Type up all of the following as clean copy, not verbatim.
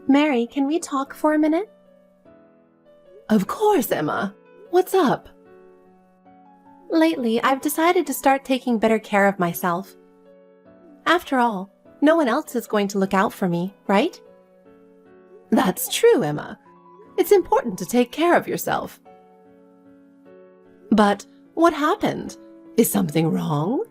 Mary, can we talk for a minute? Of course, Emma. What's up? Lately, I've decided to start taking better care of myself. After all, no one else is going to look out for me, right? That's true, Emma. It's important to take care of yourself. But what happened? Is something wrong?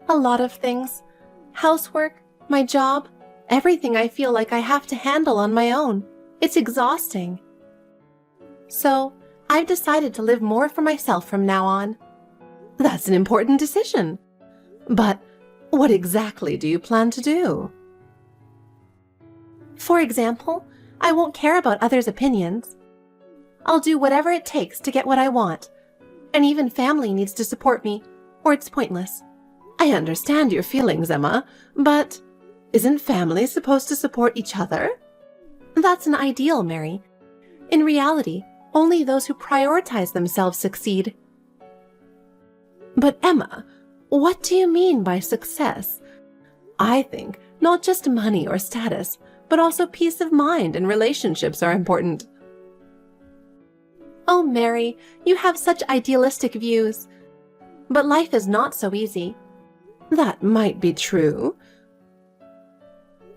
A lot of things. Housework, my job, everything I feel like I have to handle on my own. It's exhausting. So, I've decided to live more for myself from now on. That's an important decision. But what exactly do you plan to do? For example, I won't care about others' opinions. I'll do whatever it takes to get what I want. And even family needs to support me, or it's pointless. I understand your feelings, Emma, but isn't family supposed to support each other? That's an ideal, Mary. In reality, only those who prioritize themselves succeed. But Emma, what do you mean by success? I think not just money or status, but also peace of mind and relationships are important. Oh, Mary, you have such idealistic views. But life is not so easy. That might be true.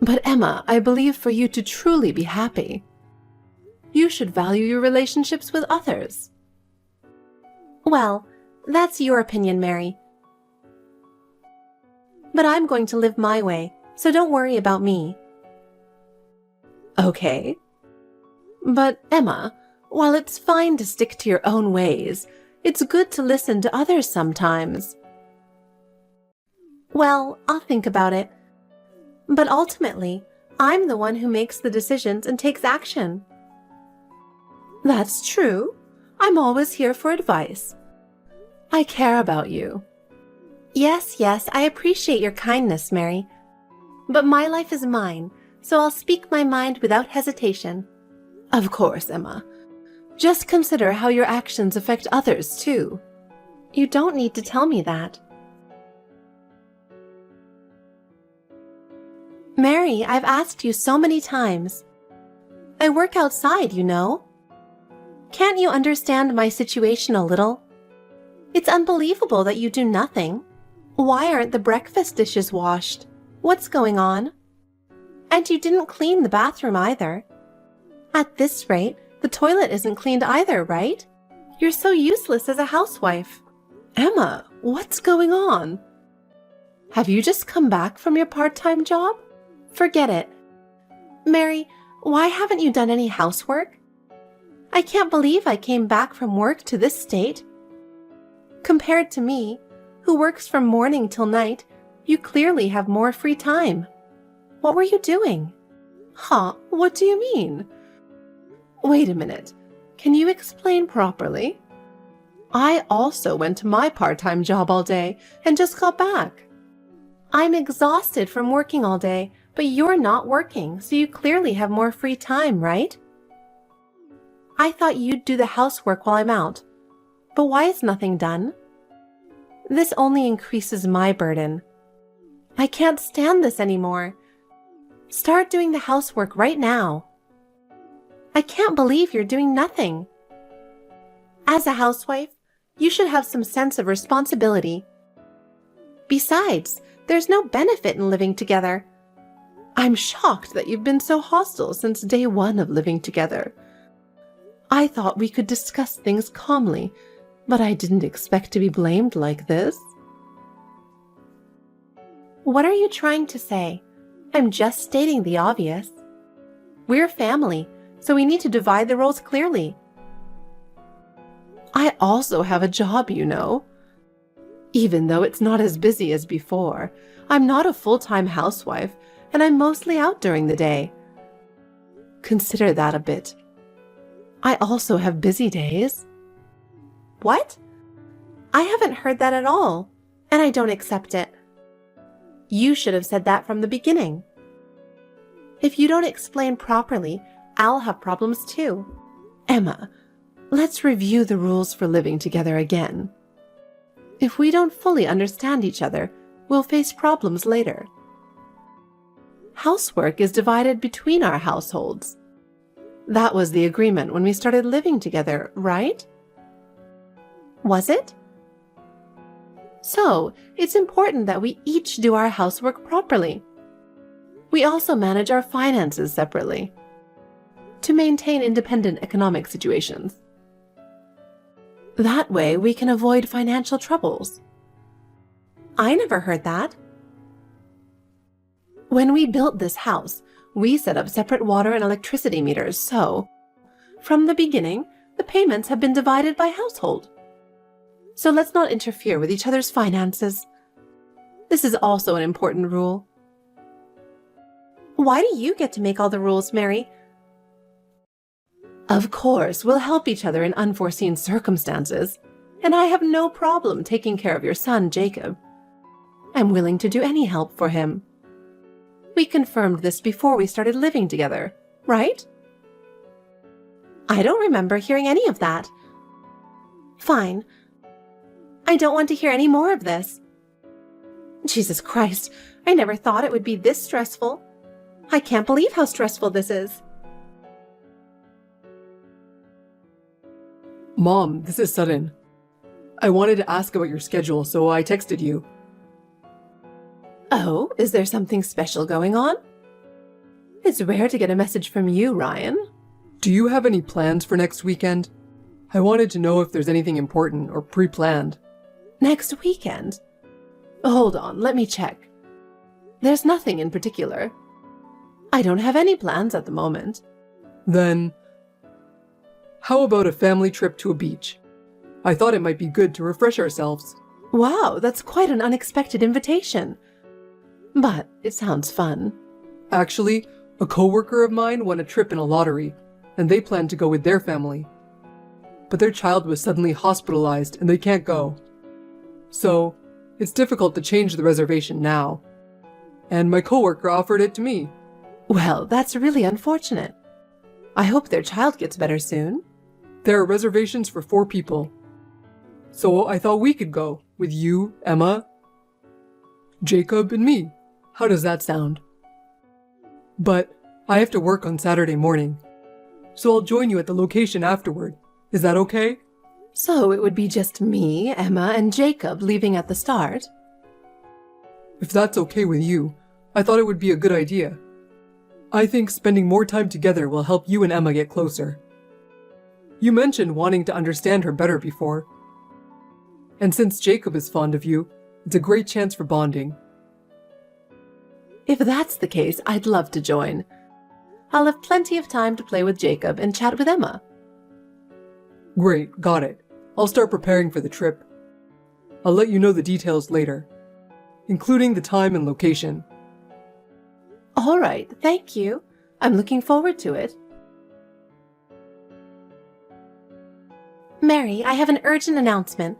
But Emma, I believe for you to truly be happy, you should value your relationships with others. Well, that's your opinion, Mary. But I'm going to live my way, so don't worry about me. Okay. But Emma, while it's fine to stick to your own ways, it's good to listen to others sometimes. Well, I'll think about it. But ultimately, I'm the one who makes the decisions and takes action. That's true. I'm always here for advice. I care about you. Yes, I appreciate your kindness, Mary. But my life is mine, so I'll speak my mind without hesitation. Of course, Emma. Just consider how your actions affect others, too. You don't need to tell me that. Mary, I've asked you so many times. I work outside, you know. Can't you understand my situation a little? It's unbelievable that you do nothing. Why aren't the breakfast dishes washed? What's going on? And you didn't clean the bathroom either. At this rate, the toilet isn't cleaned either, right? You're so useless as a housewife. Emma, what's going on? Have you just come back from your part-time job? Forget it. Mary, why haven't you done any housework? I can't believe I came back from work to this state. Compared to me, who works from morning till night, you clearly have more free time. What were you doing? Huh? What do you mean? Wait a minute. Can you explain properly? I also went to my part-time job all day and just got back. I'm exhausted from working all day, but you're not working, so you clearly have more free time, right? I thought you'd do the housework while I'm out. But why is nothing done? This only increases my burden. I can't stand this anymore. Start doing the housework right now. I can't believe you're doing nothing. As a housewife, you should have some sense of responsibility. Besides, there's no benefit in living together. I'm shocked that you've been so hostile since day one of living together. I thought we could discuss things calmly, but I didn't expect to be blamed like this. What are you trying to say? I'm just stating the obvious. We're family, so we need to divide the roles clearly. I also have a job, you know. Even though it's not as busy as before, I'm not a full-time housewife, and I'm mostly out during the day. Consider that a bit. I also have busy days. What? I haven't heard that at all, and I don't accept it. You should have said that from the beginning. If you don't explain properly, I'll have problems too. Emma, let's review the rules for living together again. If we don't fully understand each other, we'll face problems later. Housework is divided between our households. That was the agreement when we started living together, right? Was it? So, it's important that we each do our housework properly. We also manage our finances separately to maintain independent economic situations. That way, we can avoid financial troubles. I never heard that. When we built this house, we set up separate water and electricity meters, so from the beginning, the payments have been divided by household. So let's not interfere with each other's finances. This is also an important rule. Why do you get to make all the rules, Mary? Of course, we'll help each other in unforeseen circumstances, and I have no problem taking care of your son, Jacob. I'm willing to do any help for him. We confirmed this before we started living together, right? I don't remember hearing any of that. Fine. I don't want to hear any more of this. Jesus Christ, I never thought it would be this stressful. I can't believe how stressful this is. Mom, this is sudden. I wanted to ask about your schedule, so I texted you. Oh, is there something special going on? It's rare to get a message from you, Ryan. Do you have any plans for next weekend? I wanted to know if there's anything important or pre-planned. Next weekend? Hold on, let me check. There's nothing in particular. I don't have any plans at the moment. Then, how about a family trip to a beach? I thought it might be good to refresh ourselves. Wow, that's quite an unexpected invitation. But it sounds fun. Actually, a coworker of mine won a trip in a lottery, and they plan to go with their family. But their child was suddenly hospitalized and they can't go. So, it's difficult to change the reservation now. And my coworker offered it to me. Well, that's really unfortunate. I hope their child gets better soon. There are reservations for 4 people. So I thought we could go, with you, Emma, Jacob, and me. How does that sound? But I have to work on Saturday morning, so I'll join you at the location afterward. Is that okay? So it would be just me, Emma, and Jacob leaving at the start? If that's okay with you, I thought it would be a good idea. I think spending more time together will help you and Emma get closer. You mentioned wanting to understand her better before. And since Jacob is fond of you, it's a great chance for bonding. If that's the case, I'd love to join. I'll have plenty of time to play with Jacob and chat with Emma. Great, got it. I'll start preparing for the trip. I'll let you know the details later, including the time and location. All right, thank you. I'm looking forward to it. Mary, I have an urgent announcement.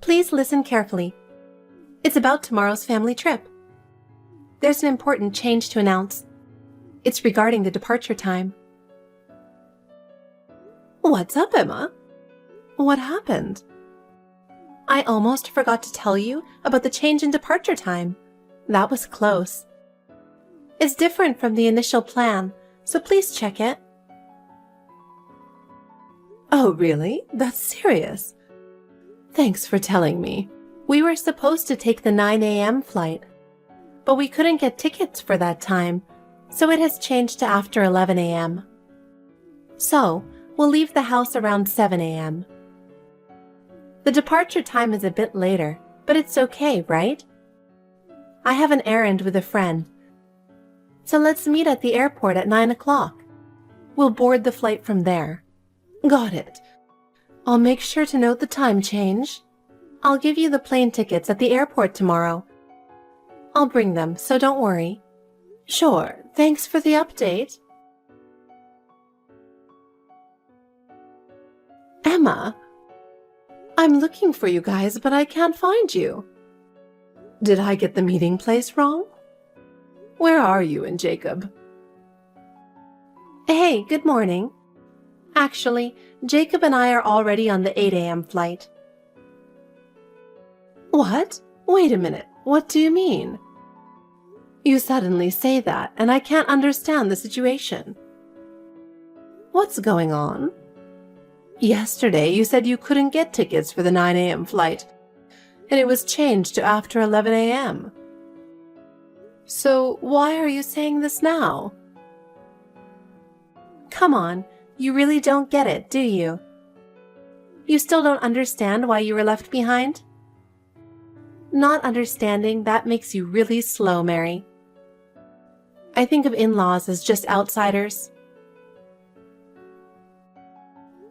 Please listen carefully. It's about tomorrow's family trip. There's an important change to announce. It's regarding the departure time. What's up, Emma? What happened? I almost forgot to tell you about the change in departure time. That was close. It's different from the initial plan, so please check it. Oh, really? That's serious. Thanks for telling me. We were supposed to take the 9 a.m. flight, but we couldn't get tickets for that time, so it has changed to after 11 a.m. So, we'll leave the house around 7 a.m. The departure time is a bit later, but it's okay, right? I have an errand with a friend, so let's meet at the airport at 9 o'clock. We'll board the flight from there. Got it. I'll make sure to note the time change. I'll give you the plane tickets at the airport tomorrow. I'll bring them, so don't worry. Sure, thanks for the update. Emma, I'm looking for you guys, but I can't find you. Did I get the meeting place wrong? Where are you and Jacob? Hey, good morning. Actually, Jacob and I are already on the 8 a.m. flight. What? Wait a minute. What do you mean? You suddenly say that, and I can't understand the situation. What's going on? Yesterday, you said you couldn't get tickets for the 9 a.m. flight, and it was changed to after 11 a.m. So why are you saying this now? Come on, you really don't get it, do you? You still don't understand why you were left behind? Not understanding, that makes you really slow, Mary. I think of in-laws as just outsiders.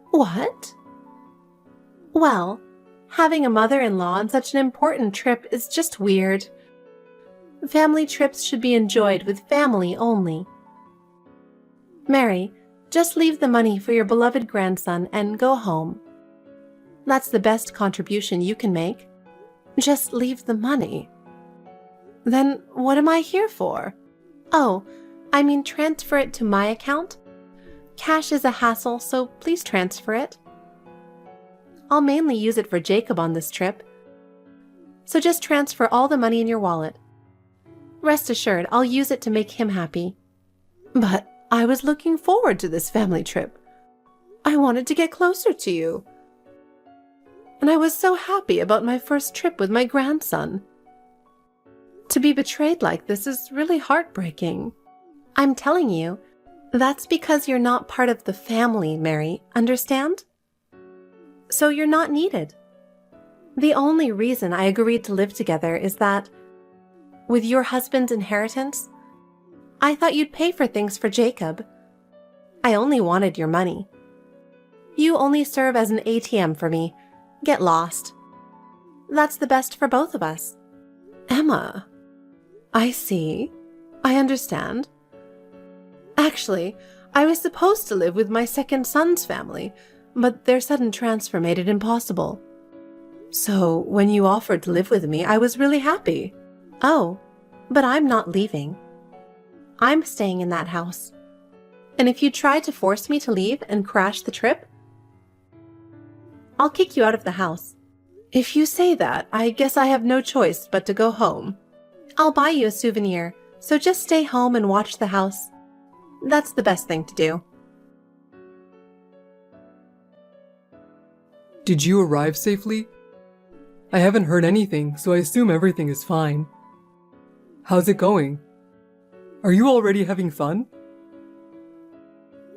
What? Well, having a mother-in-law on such an important trip is just weird. Family trips should be enjoyed with family only. Mary, just leave the money for your beloved grandson and go home. That's the best contribution you can make. Just leave the money. Then what am I here for? Oh, I mean transfer it to my account. Cash is a hassle, so please transfer it. I'll mainly use it for Jacob on this trip. So just transfer all the money in your wallet. Rest assured, I'll use it to make him happy. But I was looking forward to this family trip. I wanted to get closer to you. And I was so happy about my first trip with my grandson. To be betrayed like this is really heartbreaking. I'm telling you, that's because you're not part of the family, Mary, understand? So you're not needed. The only reason I agreed to live together is that, with your husband's inheritance, I thought you'd pay for things for Jacob. I only wanted your money. You only serve as an ATM for me. Get lost. That's the best for both of us. Emma, I see. I understand. Actually, I was supposed to live with my second son's family, but their sudden transfer made it impossible. So when you offered to live with me, I was really happy. Oh, but I'm not leaving. I'm staying in that house. And if you try to force me to leave and crash the trip, I'll kick you out of the house. If you say that, I guess I have no choice but to go home. I'll buy you a souvenir, so just stay home and watch the house. That's the best thing to do. Did you arrive safely? I haven't heard anything, so I assume everything is fine. How's it going? Are you already having fun?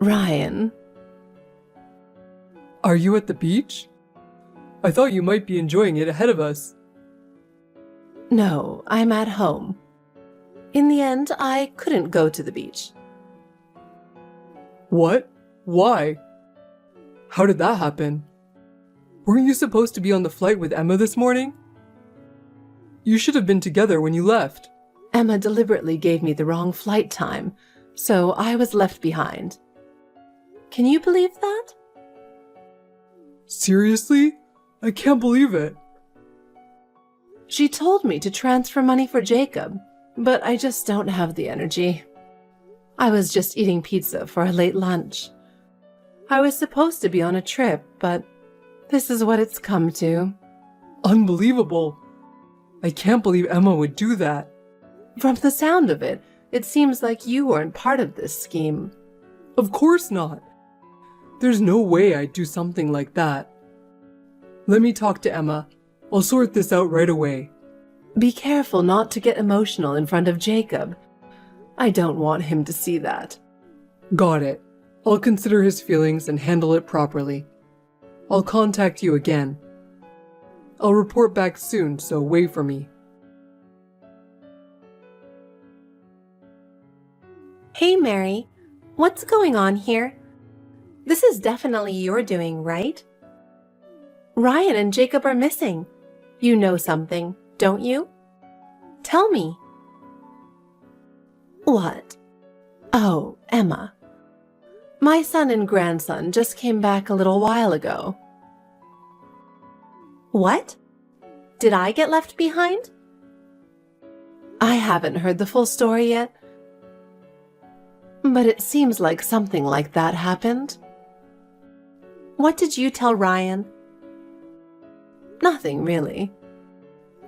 Ryan. Are you at the beach? I thought you might be enjoying it ahead of us. No, I'm at home. In the end, I couldn't go to the beach. What? Why? How did that happen? Weren't you supposed to be on the flight with Emma this morning? You should have been together when you left. Emma deliberately gave me the wrong flight time, so I was left behind. Can you believe that? Seriously? I can't believe it. She told me to transfer money for Jacob, but I just don't have the energy. I was just eating pizza for a late lunch. I was supposed to be on a trip, but this is what it's come to. Unbelievable. I can't believe Emma would do that. From the sound of it, it seems like you weren't part of this scheme. Of course not. There's no way I'd do something like that. Let me talk to Emma. I'll sort this out right away. Be careful not to get emotional in front of Jacob. I don't want him to see that. Got it. I'll consider his feelings and handle it properly. I'll contact you again. I'll report back soon, so wait for me. Hey, Mary. What's going on here? This is definitely your doing, right? Ryan and Jacob are missing. You know something, don't you? Tell me. What? Oh, Emma. My son and grandson just came back a little while ago. What? Did I get left behind? I haven't heard the full story yet, but it seems like something like that happened. What did you tell Ryan? Nothing really.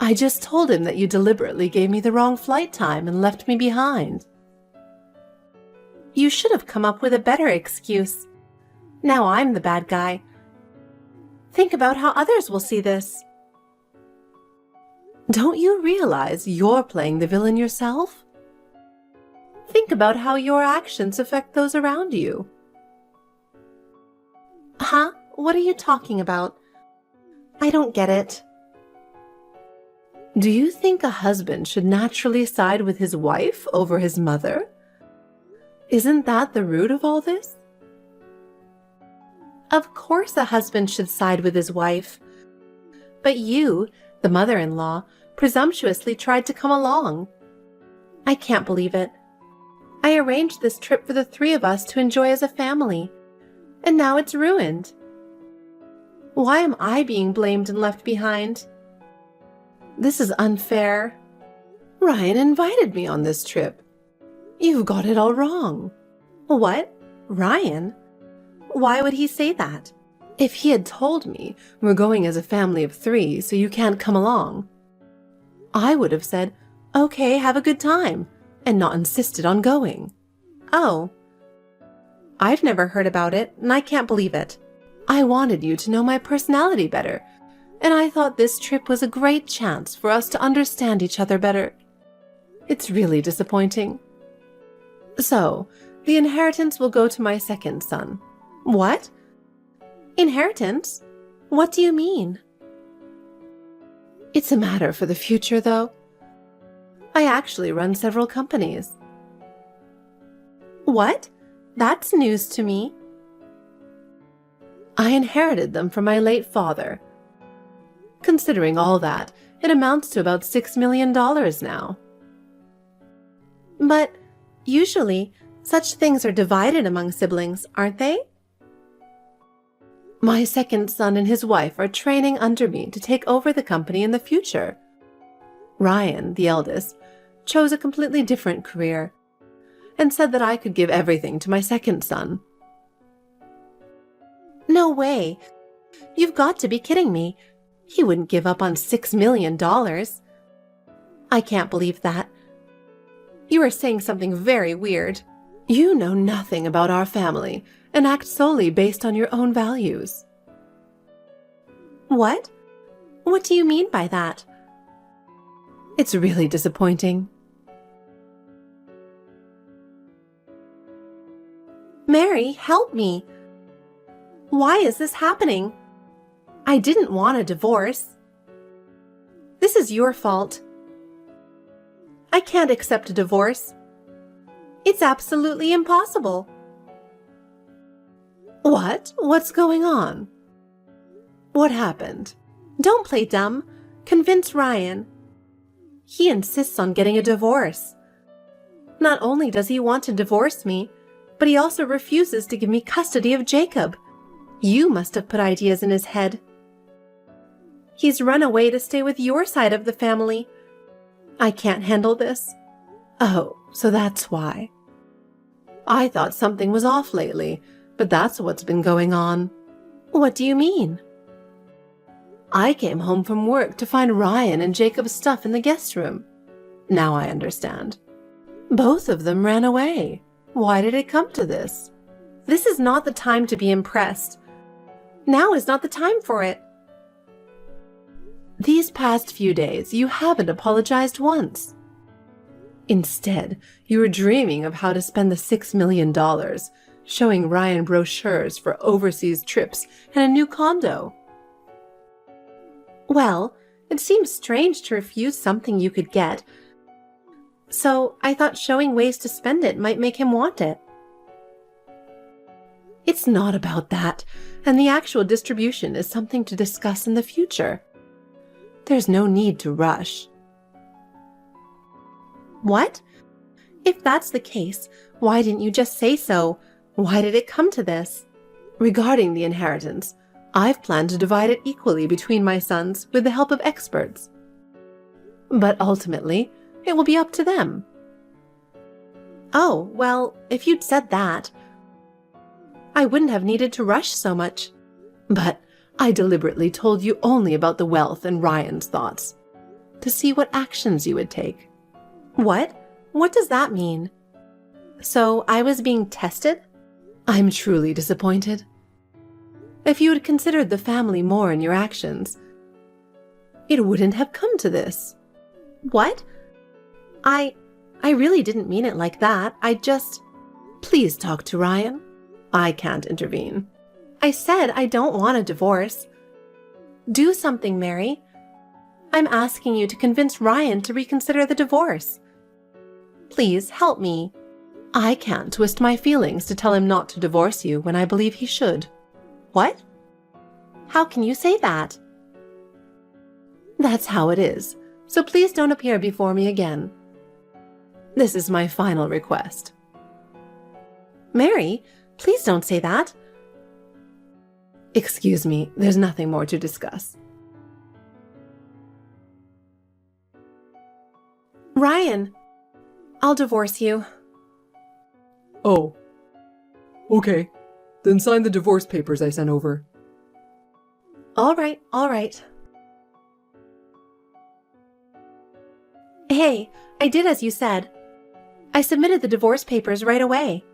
I just told him that you deliberately gave me the wrong flight time and left me behind. You should have come up with a better excuse. Now I'm the bad guy. Think about how others will see this. Don't you realize you're playing the villain yourself? Think about how your actions affect those around you. Huh? What are you talking about? I don't get it. Do you think a husband should naturally side with his wife over his mother? Isn't that the root of all this? Of course a husband should side with his wife. But you, the mother-in-law, presumptuously tried to come along. I can't believe it. I arranged this trip for the three of us to enjoy as a family, and now it's ruined. Why am I being blamed and left behind? This is unfair. Ryan invited me on this trip. You've got it all wrong. What? Ryan? Why would he say that? If he had told me we're going as a family of 3, so you can't come along, I would have said, okay, have a good time, and not insisted on going. Oh. I've never heard about it, and I can't believe it. I wanted you to know my personality better, and I thought this trip was a great chance for us to understand each other better. It's really disappointing. So, the inheritance will go to my second son. What? Inheritance? What do you mean? It's a matter for the future, though. I actually run several companies. What? That's news to me. I inherited them from my late father. Considering all that, it amounts to about $6 million now. But usually, such things are divided among siblings, aren't they? My second son and his wife are training under me to take over the company in the future. Ryan, the eldest, chose a completely different career and said that I could give everything to my second son. No way. You've got to be kidding me. He wouldn't give up on $6 million. I can't believe that. You are saying something very weird. You know nothing about our family and act solely based on your own values. What? What do you mean by that? It's really disappointing. Mary, help me. Why is this happening? I didn't want a divorce. This is your fault. I can't accept a divorce. It's absolutely impossible. What? What's going on? What happened? Don't play dumb. Convince Ryan. He insists on getting a divorce. Not only does he want to divorce me, but he also refuses to give me custody of Jacob. You must have put ideas in his head. He's run away to stay with your side of the family. I can't handle this. Oh, so that's why. I thought something was off lately, but that's what's been going on. What do you mean? I came home from work to find Ryan and Jacob's stuff in the guest room. Now I understand. Both of them ran away. Why did it come to this? This is not the time to be impressed. Now is not the time for it. These past few days, you haven't apologized once. Instead, you were dreaming of how to spend the $6 million, showing Ryan brochures for overseas trips and a new condo. Well, it seems strange to refuse something you could get, so I thought showing ways to spend it might make him want it. It's not about that, and the actual distribution is something to discuss in the future. There's no need to rush. What? If that's the case, why didn't you just say so? Why did it come to this? Regarding the inheritance, I've planned to divide it equally between my sons with the help of experts. But ultimately, it will be up to them. Oh, well, if you'd said that, I wouldn't have needed to rush so much. But I deliberately told you only about the wealth and Ryan's thoughts. to see what actions you would take. What? What does that mean? So I was being tested? I'm truly disappointed. If you had considered the family more in your actions, it wouldn't have come to this. What? I really didn't mean it like that. Please talk to Ryan. I can't intervene. I said I don't want a divorce. Do something, Mary. I'm asking you to convince Ryan to reconsider the divorce. Please help me. I can't twist my feelings to tell him not to divorce you when I believe he should. What? How can you say that? That's how it is, so please don't appear before me again. This is my final request. Mary, please don't say that. Excuse me, there's nothing more to discuss. Ryan, I'll divorce you. Oh. Okay. Then sign the divorce papers I sent over. All right. Hey, I did as you said. I submitted the divorce papers right away.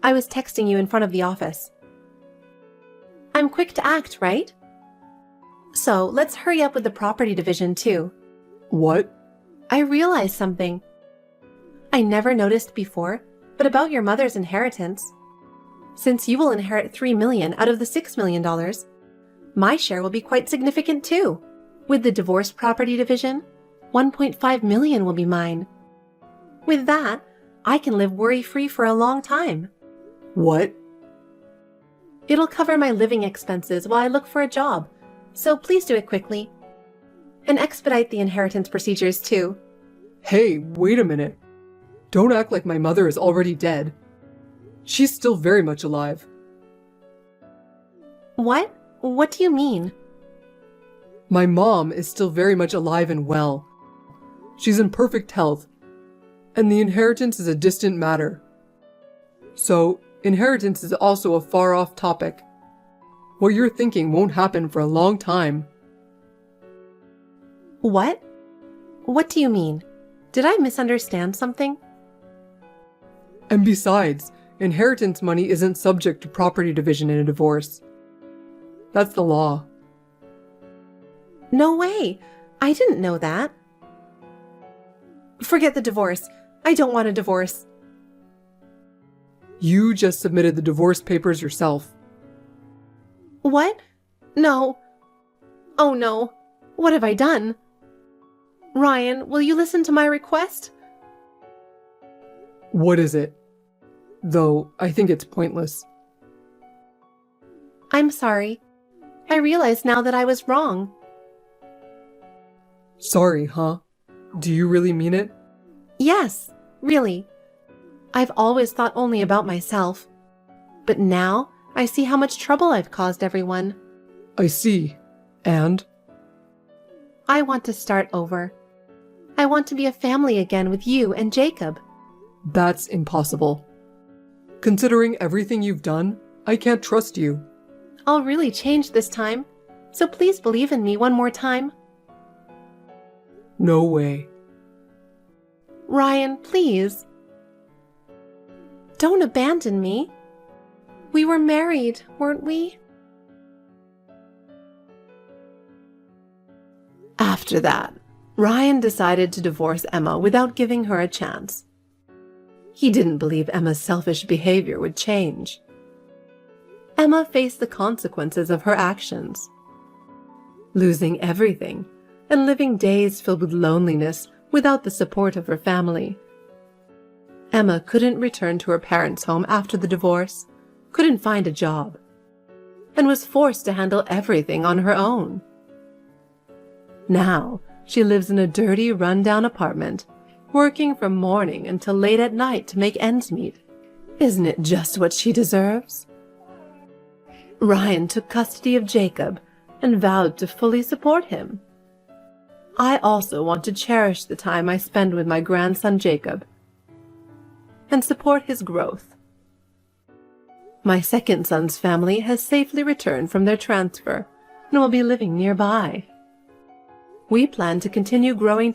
I was texting you in front of the office. I'm quick to act, right? So let's hurry up with the property division too. What? I realized something I never noticed before, but about your mother's inheritance. Since you will inherit $3 million out of the $6 million, my share will be quite significant too. With the divorce property division, $1.5 million will be mine. With that, I can live worry-free for a long time. What? It'll cover my living expenses while I look for a job, so please do it quickly. And expedite the inheritance procedures too. Hey, wait a minute. Don't act like my mother is already dead. She's still very much alive. What? What do you mean? My mom is still very much alive and well. She's in perfect health, and the inheritance is a distant matter. So, inheritance is also a far-off topic. What you're thinking won't happen for a long time. What? What do you mean? Did I misunderstand something? And besides, inheritance money isn't subject to property division in a divorce. That's the law. No way! I didn't know that. Forget the divorce. I don't want a divorce. You just submitted the divorce papers yourself. What? No. Oh no. What have I done? Ryan, will you listen to my request? What is it? Though, I think it's pointless. I'm sorry. I realize now that I was wrong. Sorry, huh? Do you really mean it? Yes, really. I've always thought only about myself. But now, I see how much trouble I've caused everyone. I see. And? I want to start over. I want to be a family again with you and Jacob. That's impossible. Considering everything you've done, I can't trust you. I'll really change this time, so please believe in me one more time. No way. Ryan, please. Don't abandon me. We were married, weren't we? After that, Ryan decided to divorce Emma without giving her a chance. He didn't believe Emma's selfish behavior would change. Emma faced the consequences of her actions. Losing everything and living days filled with loneliness without the support of her family. Emma couldn't return to her parents' home after the divorce, couldn't find a job, and was forced to handle everything on her own. Now, she lives in a dirty, run-down apartment, working from morning until late at night to make ends meet. Isn't it just what she deserves? Ryan took custody of Jacob and vowed to fully support him. I also want to cherish the time I spend with my grandson Jacob and support his growth. My second son's family has safely returned from their transfer and will be living nearby. We plan to continue growing